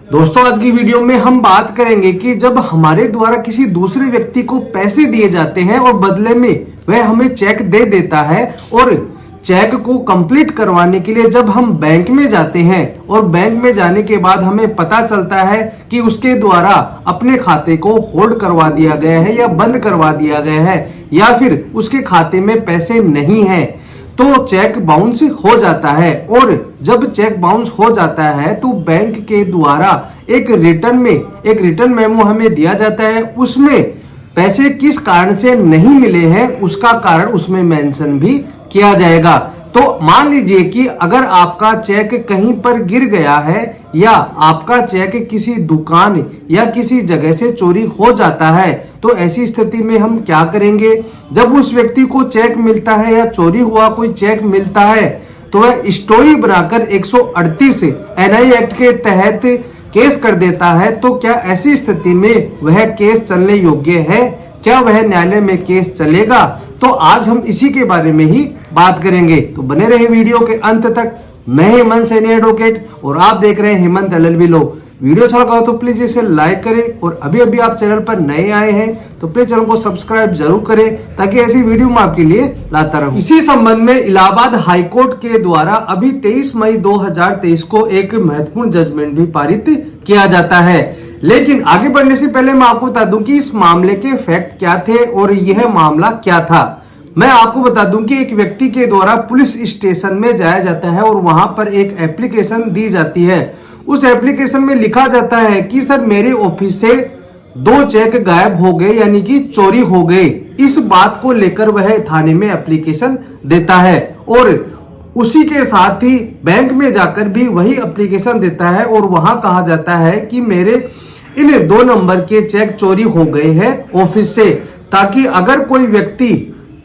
दोस्तों, आज की वीडियो में हम बात करेंगे कि जब हमारे द्वारा किसी दूसरे व्यक्ति को पैसे दिए जाते हैं और बदले में वह हमें चेक दे देता है और चेक को कंप्लीट करवाने के लिए जब हम बैंक में जाते हैं और बैंक में जाने के बाद हमें पता चलता है कि उसके द्वारा अपने खाते को होल्ड करवा दिया गया है या बंद करवा दिया गया है या फिर उसके खाते में पैसे नहीं है, तो चेक बाउंस हो जाता है। और जब चेक बाउंस हो जाता है तो बैंक के द्वारा एक रिटर्न मेमो हमें दिया जाता है। उसमें पैसे किस कारण से नहीं मिले हैं उसका कारण उसमें मेंशन भी किया जाएगा। तो मान लीजिए कि अगर आपका चेक कहीं पर गिर गया है या आपका चेक किसी दुकान या किसी जगह से चोरी हो जाता है, तो ऐसी स्थिति में हम क्या करेंगे? जब उस व्यक्ति को चेक मिलता है या चोरी हुआ कोई चेक मिलता है तो वह स्टोरी बनाकर 138 एनआई एक्ट के तहत केस कर देता है। तो क्या ऐसी स्थिति में वह केस चलने योग्य है? क्या वह न्यायालय में केस चलेगा? तो आज हम इसी के बारे में ही बात करेंगे, तो बने रहे वीडियो के अंत तक। मैं हेमंत सैनी एडवोकेट और आप देख रहे हैं हेमंत LLB लॉ। वीडियो अच्छा लगा तो प्लीज इसे लाइक करें और अभी आप चैनल पर नए आए हैं तो प्लीज चैनल को सब्सक्राइब जरूर करें ताकि ऐसी वीडियो मैं आपके लिए लाता रहूं। इसी संबंध में इलाहाबाद हाईकोर्ट के द्वारा अभी 23 मई 2023 को एक महत्वपूर्ण जजमेंट भी पारित किया जाता है। लेकिन आगे बढ़ने से पहले मैं आपको बता दूं कि इस मामले के फैक्ट क्या थे और यह मामला क्या था। मैं आपको बता दूं कि एक व्यक्ति के द्वारा पुलिस स्टेशन में जाया जाता है और वहां पर एक एप्लीकेशन दी जाती है। उस एप्लीकेशन में लिखा जाता है कि सर मेरे ऑफिस से 2 चेक गायब हो गए यानी कि चोरी हो गए। इस बात को लेकर वह थाने में एप्लीकेशन देता है और उसी के साथ ही बैंक में जाकर भी वही एप्लीकेशन देता है और वहां कहा जाता है कि मेरे इन 2 नंबर के चेक चोरी हो गए हैं ऑफिस से, ताकि अगर कोई व्यक्ति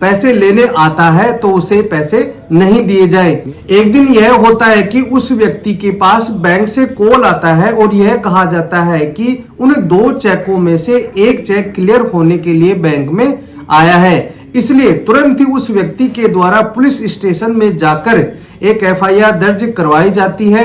पैसे लेने आता है तो उसे पैसे नहीं दिए जाए। एक दिन यह होता है कि उस व्यक्ति के पास बैंक से कॉल आता है और यह कहा जाता है कि उन 2 चेकों में से एक चेक क्लियर होने के लिए बैंक में आया है। इसलिए तुरंत ही उस व्यक्ति के द्वारा पुलिस स्टेशन में जाकर एक FIR दर्ज करवाई जाती है।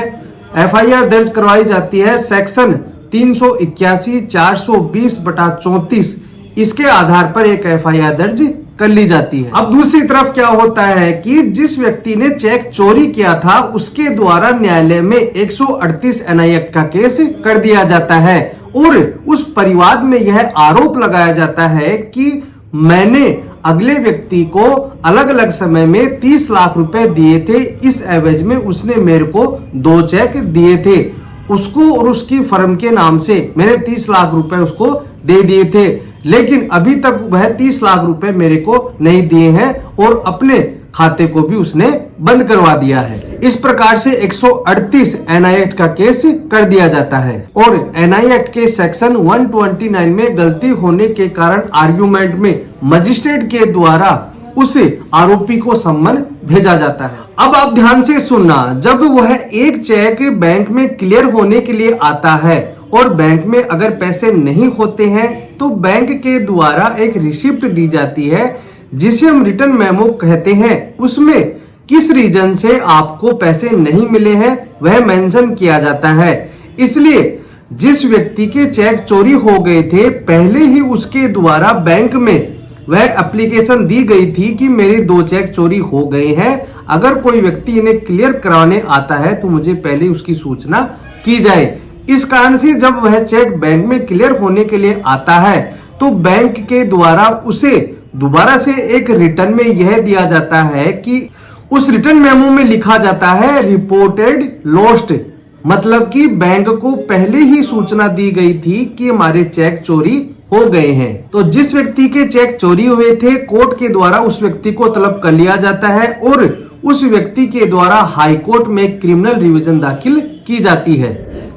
FIR दर्ज करवाई जाती है सेक्शन 381 420/34। इसके आधार पर एक FIR दर्ज कर ली जाती है। अब दूसरी तरफ क्या होता है कि जिस व्यक्ति ने चेक चोरी किया था उसके द्वारा न्यायालय में 138 एनआई एक्ट का केस कर दिया जाता है और उस परिवाद में यह आरोप लगाया जाता है कि मैंने अगले व्यक्ति को अलग अलग समय में 30 लाख रुपए दिए थे, इस एवज में उसने मेरे को 2 चेक दिए थे। उसको और उसकी फर्म के नाम से मैंने 30 लाख रुपए उसको दे दिए थे, लेकिन अभी तक वह 30 लाख रुपए मेरे को नहीं दिए हैं और अपने खाते को भी उसने बंद करवा दिया है। इस प्रकार से 138 एनआई एक्ट का केस कर दिया जाता है और एनआई एक्ट के सेक्शन 129 में गलती होने के कारण आर्गुमेंट में मजिस्ट्रेट के द्वारा उस आरोपी को सम्मन भेजा जाता है। अब आप ध्यान से सुनना, जब वह एक चेक बैंक में क्लियर होने के लिए आता है और बैंक में अगर पैसे नहीं होते हैं तो बैंक के द्वारा एक रिसिप्ट दी जाती है जिसे हम रिटर्न मेमो कहते हैं। उसमें किस रीजन से आपको पैसे नहीं मिले हैं वह मेंशन किया जाता है। इसलिए जिस व्यक्ति के चेक चोरी हो गए थे पहले ही उसके द्वारा बैंक में वह एप्लीकेशन दी गई थी कि मेरे 2 चेक चोरी हो गए हैं, अगर कोई व्यक्ति इन्हें क्लियर कराने आता है तो मुझे पहले उसकी सूचना की जाए। इस कारण से जब वह चेक बैंक में क्लियर होने के लिए आता है तो बैंक के द्वारा उसे दोबारा से एक रिटर्न में यह दिया जाता है कि उस रिटर्न मेमो में लिखा जाता है रिपोर्टेड लॉस्ट, मतलब कि बैंक को पहले ही सूचना दी गई थी कि हमारे चेक चोरी हो गए हैं। तो जिस व्यक्ति के चेक चोरी हुए थे कोर्ट के द्वारा उस व्यक्ति को तलब कर लिया जाता है और उस व्यक्ति के द्वारा हाई कोर्ट में क्रिमिनल रिवीजन दाखिल की जाती है।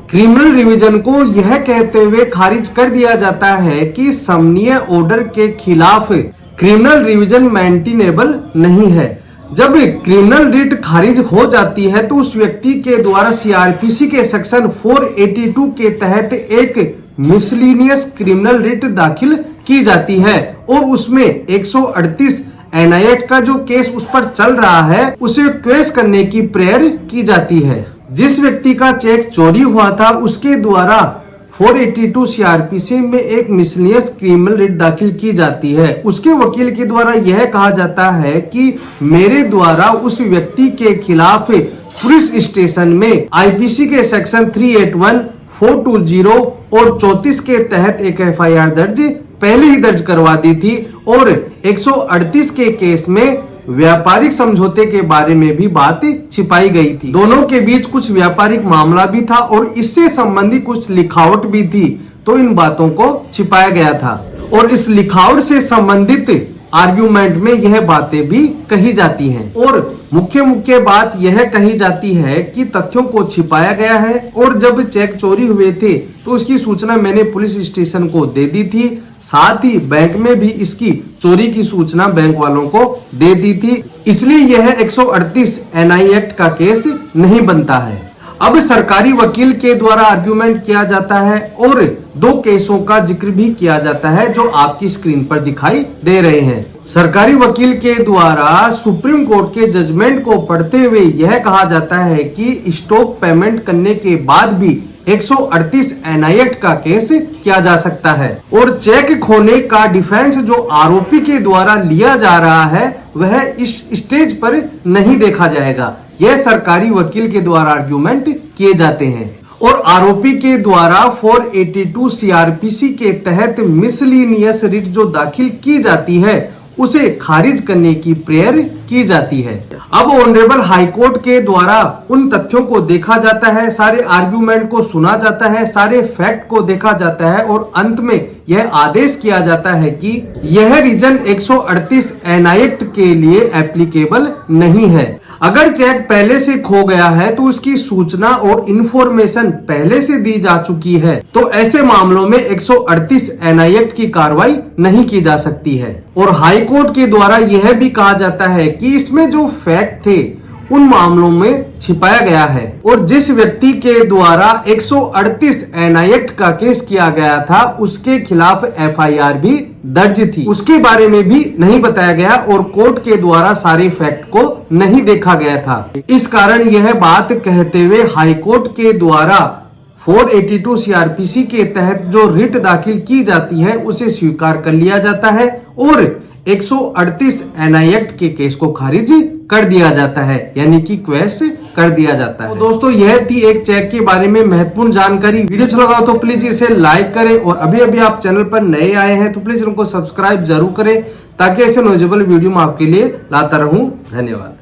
क्रिमिनल रिवीजन को यह कहते हुए खारिज कर दिया जाता है कि समनीय ऑर्डर के खिलाफ क्रिमिनल रिवीजन मेंटेनेबल नहीं है। जब क्रिमिनल रिट खारिज हो जाती है तो उस व्यक्ति के द्वारा CRPC के सेक्शन 482 के तहत एक मिसलिनियस क्रिमिनल रिट दाखिल की जाती है और उसमें 138 एनआई एक्ट का जो केस उस पर चल रहा है उसे क्वेश करने की प्रेयर की जाती है। जिस व्यक्ति का चेक चोरी हुआ था उसके द्वारा 482 सीआरपीसी में एक मिसलिनियस क्रिमिनल रिट दाखिल की जाती है। उसके वकील के द्वारा यह कहा जाता है कि मेरे द्वारा उस व्यक्ति के खिलाफ पुलिस स्टेशन में आईपीसी के सेक्शन 381, 420 और 34 के तहत एक एफआईआर दर्ज पहले ही दर्ज करवा दी थी और 138 के केस में व्यापारिक समझौते के बारे में भी बात छिपाई गई थी। दोनों के बीच कुछ व्यापारिक मामला भी था और इससे संबंधित कुछ लिखावट भी थी, तो इन बातों को छिपाया गया था और इस लिखावट से संबंधित आर्ग्यूमेंट में यह बातें भी कही जाती हैं और मुख्य बात यह कही जाती है कि तथ्यों को छिपाया गया है और जब चेक चोरी हुए थे तो उसकी सूचना मैंने पुलिस स्टेशन को दे दी थी, साथ ही बैंक में भी इसकी चोरी की सूचना बैंक वालों को दे दी थी, इसलिए यह 138 एनआई एक्ट का केस नहीं बनता है। अब सरकारी वकील के द्वारा आर्ग्यूमेंट किया जाता है और दो केसों का जिक्र भी किया जाता है जो आपकी स्क्रीन पर दिखाई दे रहे हैं। सरकारी वकील के द्वारा सुप्रीम कोर्ट के जजमेंट को पढ़ते हुए यह कहा जाता है कि स्टॉक पेमेंट करने के बाद भी 138 एनआई एक्ट का केस किया जा सकता है और चेक खोने का डिफेंस जो आरोपी के द्वारा लिया जा रहा है वह इस स्टेज पर नहीं देखा जाएगा। यह सरकारी वकील के द्वारा आर्ग्यूमेंट किए जाते हैं और आरोपी के द्वारा 482 सीआरपीसी के तहत मिसलिनियस रिट जो दाखिल की जाती है उसे खारिज करने की प्रेयर की जाती है। अब ऑनरेबल हाई कोर्ट के द्वारा उन तथ्यों को देखा जाता है, सारे आर्ग्यूमेंट को सुना जाता है, सारे फैक्ट को देखा जाता है और अंत में यह आदेश किया जाता है कि यह रीजन 138 एनआई एक्ट के लिए एप्लीकेबल नहीं है। अगर चेक पहले से खो गया है तो उसकी सूचना और इंफॉर्मेशन पहले से दी जा चुकी है, तो ऐसे मामलों में 138 एनआई एक्ट की कार्रवाई नहीं की जा सकती है। और हाई कोर्ट के द्वारा यह भी कहा जाता है कि इसमें जो फैक्ट थे उन मामलों में छिपाया गया है और जिस व्यक्ति के द्वारा 138 एनआई एक्ट का केस किया गया था उसके खिलाफ एफआईआर भी दर्ज थी, उसके बारे में भी नहीं बताया गया और कोर्ट के द्वारा सारे फैक्ट को नहीं देखा गया था। इस कारण यह बात कहते हुए हाई कोर्ट के द्वारा 482 सीआरपीसी के तहत जो रिट दाखिल की जाती है उसे स्वीकार कर लिया जाता है और 138 एनआई एक्ट के केस को खारिज कर दिया जाता है, यानी कि क्वेश कर दिया जाता है। तो दोस्तों यह थी एक चेक के बारे में महत्वपूर्ण जानकारी। वीडियो अच्छा लगा तो प्लीज इसे लाइक करें और अभी आप चैनल पर नए आए हैं तो प्लीज उनको सब्सक्राइब जरूर करें ताकि ऐसे नॉलेजेबल वीडियो मैं आपके लिए लाता रहूं। धन्यवाद।